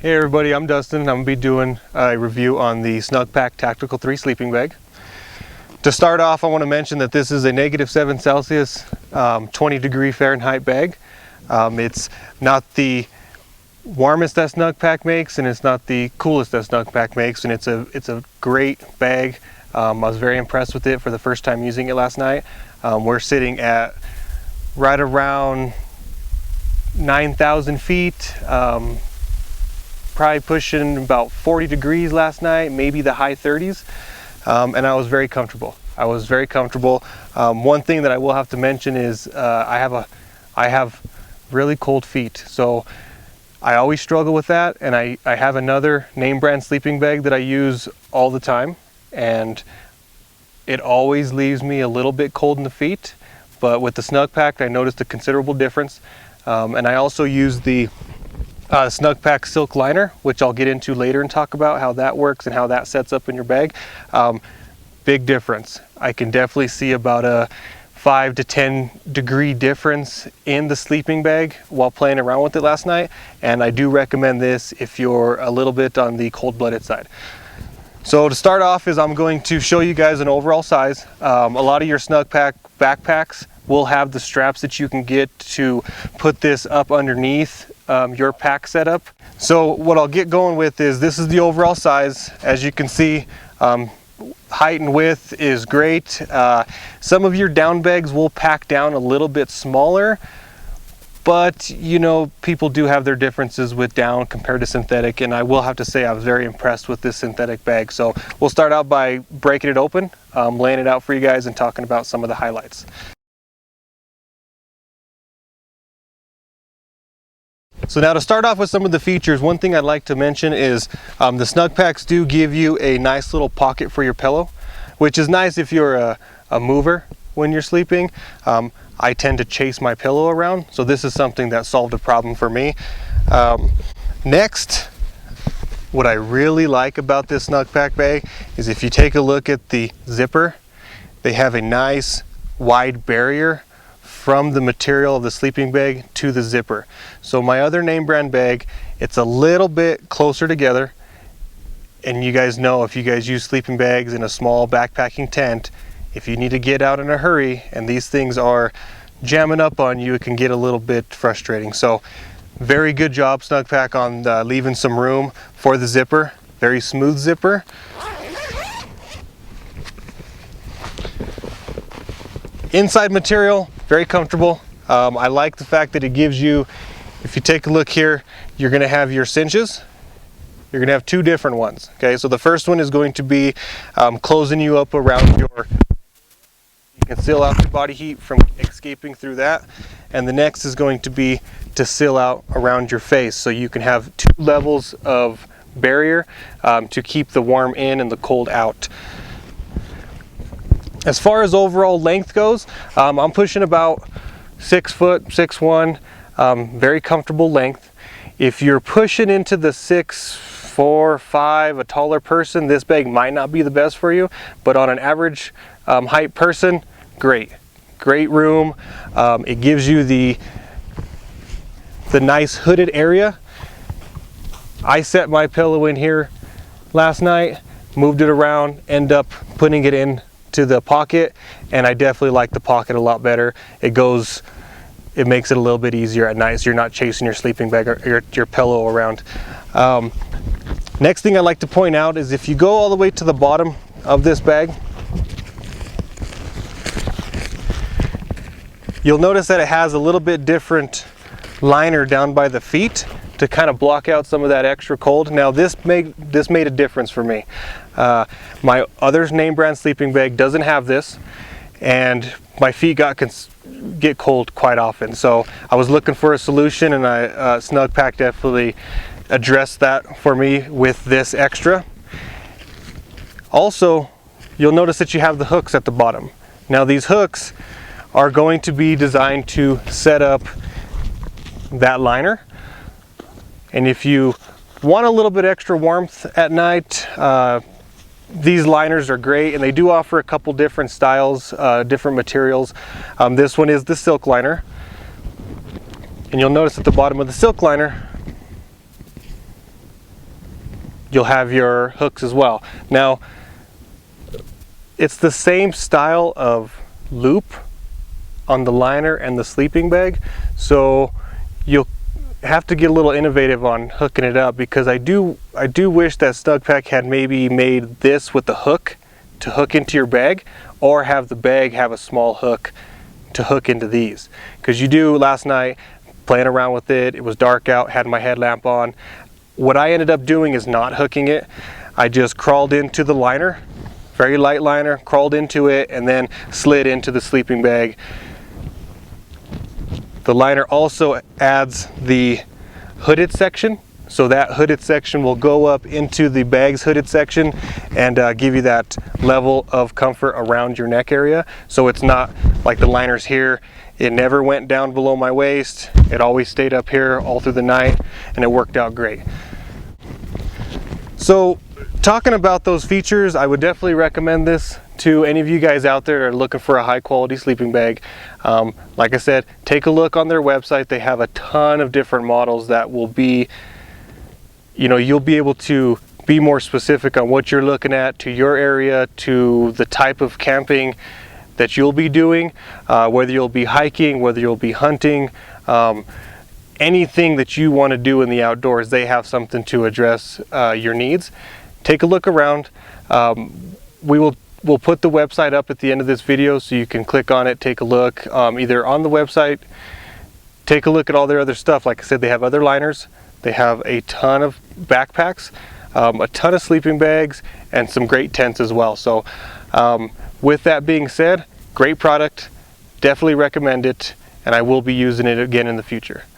Hey everybody, I'm Dustin. I'm going to be doing a review on the SnugPak Tactical 3 sleeping bag. To start off, I want to mention that this is a -7 Celsius, 20 degree Fahrenheit bag. It's not the warmest that SnugPak makes, and it's not the coolest that SnugPak makes, and it's a great bag. I was very impressed with it for the first time using it last night. We're sitting at right around 9,000 feet. Probably pushing about 40 degrees last night, maybe the high 30s, and I was very comfortable. One thing that I will have to mention is I have really cold feet, so I always struggle with that, and I have another name brand sleeping bag that I use all the time, and it always leaves me a little bit cold in the feet. But with the SnugPak, I noticed a considerable difference, and I also use the SnugPak silk liner, which I'll get into later and talk about how that works and how that sets up in your bag. Big difference. I can definitely see about a 5 to 10 degree difference in the sleeping bag while playing around with it last night, and I do recommend this if you're a little bit on the cold-blooded side. So to start off is I'm going to show you guys an overall size. A lot of your SnugPak backpacks will have the straps that you can get to put this up underneath your pack setup. So what I'll get going with is this is the overall size. As you can see, height and width is great. Some of your down bags will pack down a little bit smaller, but you know, people do have their differences with down compared to synthetic, and I will have to say I was very impressed with this synthetic bag. So we'll start out by breaking it open, laying it out for you guys and talking about some of the highlights. So now to start off with some of the features, one thing I'd like to mention is the SnugPaks do give you a nice little pocket for your pillow, which is nice if you're a mover when you're sleeping. I tend to chase my pillow around, so this is something that solved a problem for me. Next, what I really like about this SnugPak bag is if you take a look at the zipper, they have a nice wide barrier from the material of the sleeping bag to the zipper. So my other name brand bag, it's a little bit closer together, and you guys know if you guys use sleeping bags in a small backpacking tent, if you need to get out in a hurry and these things are jamming up on you, it can get a little bit frustrating. So very good job SnugPak on leaving some room for the zipper. Very smooth zipper. Inside material, very comfortable. I like the fact that it gives you, if you take a look here, you're going to have your cinches. You're going to have two different ones. Okay, so the first one is going to be closing you up around your, you can seal out the body heat from escaping through that, and the next is going to be to seal out around your face, so you can have two levels of barrier to keep the warm in and the cold out. As far as overall length goes, I'm pushing about 6 foot, 6'1", very comfortable length. If you're pushing into the 6'4", 5", a taller person, this bag might not be the best for you, but on an average height person, great room. It gives you the nice hooded area. I set my pillow in here last night, moved it around, end up putting it in to the pocket, and I definitely like the pocket a lot better. It makes it a little bit easier at night, so you're not chasing your sleeping bag or your pillow around. Next thing I'd like to point out is if you go all the way to the bottom of this bag, you'll notice that it has a little bit different liner down by the feet to kind of block out some of that extra cold. Now this made a difference for me. My other name brand sleeping bag doesn't have this, and my feet get cold quite often. So I was looking for a solution, and SnugPak definitely addressed that for me with this extra. Also, you'll notice that you have the hooks at the bottom. Now these hooks are going to be designed to set up that liner. And if you want a little bit extra warmth at night, these liners are great, and they do offer a couple different styles, different materials. This one is the silk liner, and you'll notice at the bottom of the silk liner you'll have your hooks as well. Now, it's the same style of loop on the liner and the sleeping bag, so you'll have to get a little innovative on hooking it up, because I do wish that SnugPak had maybe made this with the hook to hook into your bag, or have the bag have a small hook to hook into these. Because you do, last night playing around with it, it was dark out, had my headlamp on. What I ended up doing is not hooking it. I just crawled into the liner, very light liner, crawled into it, and then slid into the sleeping bag. The liner also adds the hooded section, so that hooded section will go up into the bag's hooded section and give you that level of comfort around your neck area. So it's not like the liner's here, it never went down below my waist, it always stayed up here all through the night, and it worked out great. So talking about those features, I would definitely recommend this to any of you guys out there that are looking for a high quality sleeping bag. Like I said, take a look on their website. They have a ton of different models that will be, you know, you'll be able to be more specific on what you're looking at, to your area, to the type of camping that you'll be doing, whether you'll be hiking, whether you'll be hunting, anything that you want to do in the outdoors, they have something to address your needs. Take a look around. We'll put the website up at the end of this video, so you can click on it, take a look, either on the website, take a look at all their other stuff. Like I said, they have other liners, they have a ton of backpacks, a ton of sleeping bags, and some great tents as well. So with that being said, great product, definitely recommend it, and I will be using it again in the future.